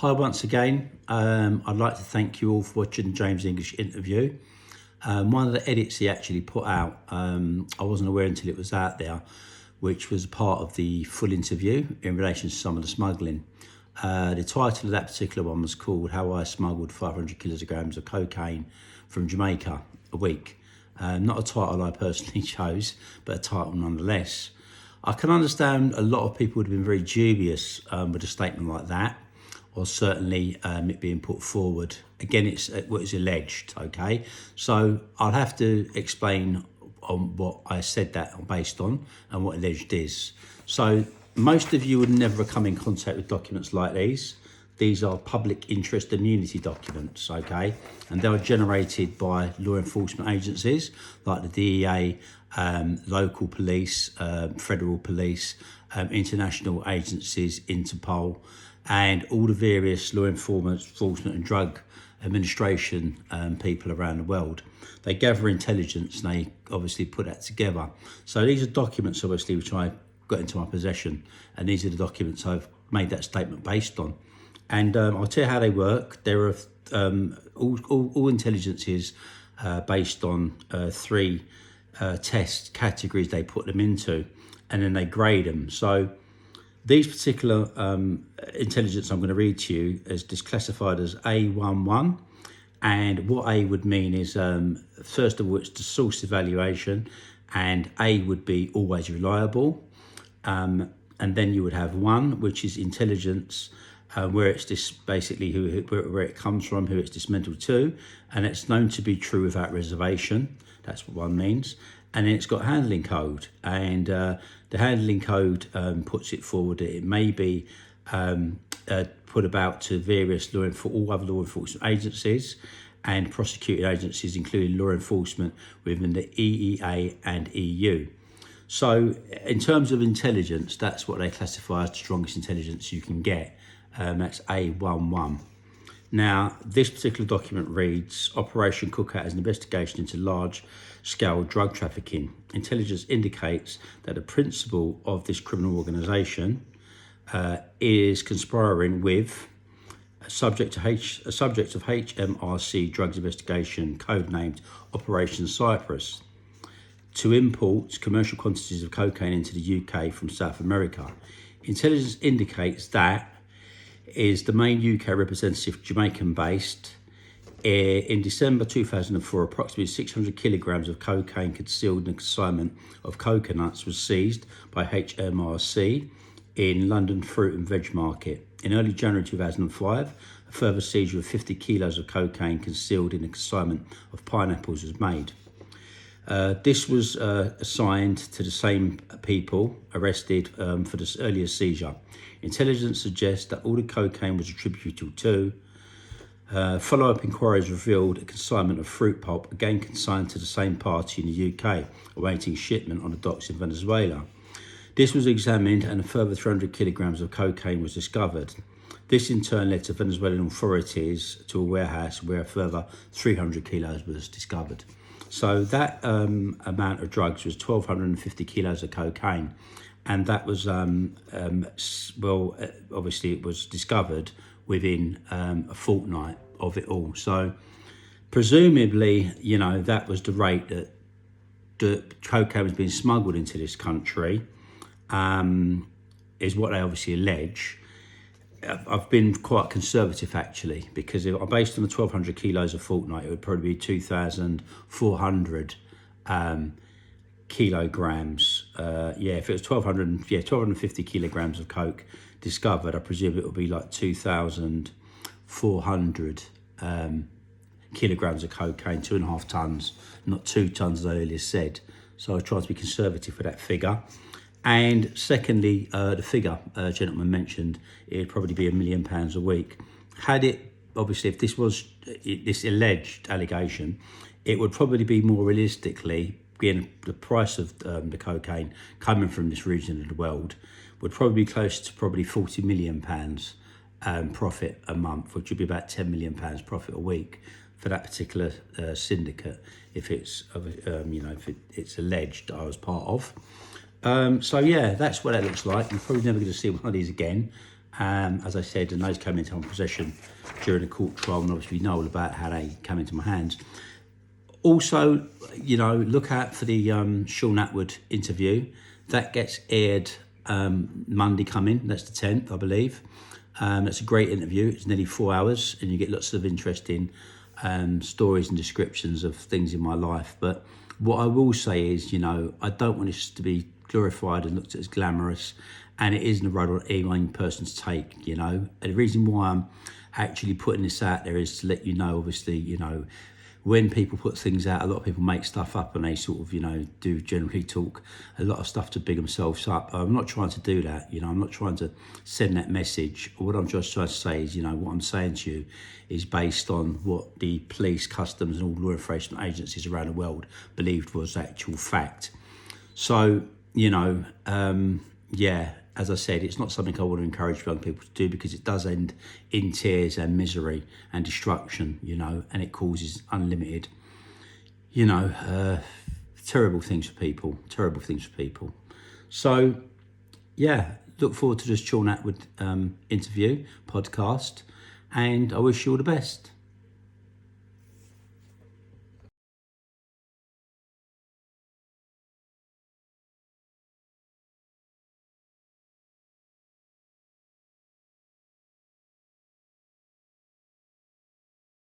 Hi once again. I'd like to thank you all for watching James' English interview. One of the edits he actually put out, I wasn't aware until it was out there, which was part of the full interview in relation to some of the smuggling. The title of that particular one was called How I Smuggled 500 kilograms of cocaine from Jamaica a week. Not a title I personally chose, but a title nonetheless. I can understand a lot of people would have been very dubious with a statement like that, or certainly it being put forward. Again, it's what is alleged, okay? So I'll have to explain on what I said that based on and what alleged is. So most of you would never come in contact with documents like these. These are public interest immunity documents, okay? And they are generated by law enforcement agencies like the DEA, local police, federal police, international agencies, Interpol, and all the various law enforcement and drug administration people around the world. They gather intelligence and they obviously put that together. So these are documents obviously which I got into my possession, and these are the documents I've made that statement based on. And I'll tell you how they work. There are all intelligence is based on three test categories they put them into, and then they grade them. So these particular intelligence I'm going to read to you is classified as A11, and what A would mean is first of all it's the source evaluation, and A would be always reliable, and then you would have 1, which is intelligence, where it's this basically where it comes from, who it's dismantled to, and it's known to be true without reservation. That's what 1 means. And then it's got handling code, and the handling code puts it forward that it may be put about to various all other law enforcement agencies and prosecuting agencies, including law enforcement within the EEA and EU. So in terms of intelligence, that's what they classify as the strongest intelligence you can get. That's A11. Now, this particular document reads, Operation Cookout is an investigation into large-scale drug trafficking. Intelligence indicates that the principal of this criminal organisation is conspiring with a subject of HMRC drugs investigation, codenamed Operation Cyprus, to import commercial quantities of cocaine into the UK from South America. Intelligence indicates that is the main UK representative, Jamaican-based. In December 2004, approximately 600 kilograms of cocaine concealed in a consignment of coconuts was seized by HMRC in London Fruit and Veg Market. In early January 2005, a further seizure of 50 kilos of cocaine concealed in a consignment of pineapples was made. This was assigned to the same people arrested for this earlier seizure. Intelligence suggests that all the cocaine was attributable to. Follow-up inquiries revealed a consignment of fruit pulp, again consigned to the same party in the UK, awaiting shipment on the docks in Venezuela. This was examined and a further 300 kilograms of cocaine was discovered. This in turn led to Venezuelan authorities to a warehouse where a further 300 kilos was discovered. So that amount of drugs was 1,250 kilos of cocaine. And that was, obviously it was discovered within a fortnight of it all. So presumably, that was the rate that the cocaine was being smuggled into this country, is what they obviously allege. I've been quite conservative actually, because based on the 1,200 kilos a fortnight, it would probably be 2,400 kilograms. If it was 1,250 kilograms of coke discovered, I presume it would be like 2,400 kilograms of cocaine, 2.5 tons, not 2 tons as I earlier said. So I try to be conservative for that figure. And secondly, the figure gentleman mentioned, it would probably be £1 million a week. Had it, obviously, if this was this alleged allegation, it would probably be more realistically, again, the price of the cocaine coming from this region of the world would probably be close to probably £40 million profit a month, which would be about £10 million profit a week for that particular syndicate, if it's it's alleged I was part of. So yeah, that's what that looks like. You're probably never going to see one of these again. As I said, and those came into my possession during the court trial, and obviously we know all about how they came into my hands. Also, look out for the Shaun Attwood interview. That gets aired Monday coming. That's the 10th, I believe. That's a great interview. It's nearly 4 hours, and you get lots of interesting stories and descriptions of things in my life. But what I will say is, I don't want this to be glorified and looked at as glamorous, and it isn't a road on any one person's take, And the reason why I'm actually putting this out there is to let you know, obviously, when people put things out, a lot of people make stuff up, and they sort of, do generally talk a lot of stuff to big themselves up. I'm not trying to do that, I'm not trying to send that message. What I'm just trying to say is, what I'm saying to you is based on what the police, customs and all law enforcement agencies around the world believed was actual fact. So, as I said, it's not something I want to encourage young people to do, because it does end in tears and misery and destruction, and it causes unlimited, terrible things for people, So, look forward to this Shaun Attwood interview podcast, and I wish you all the best.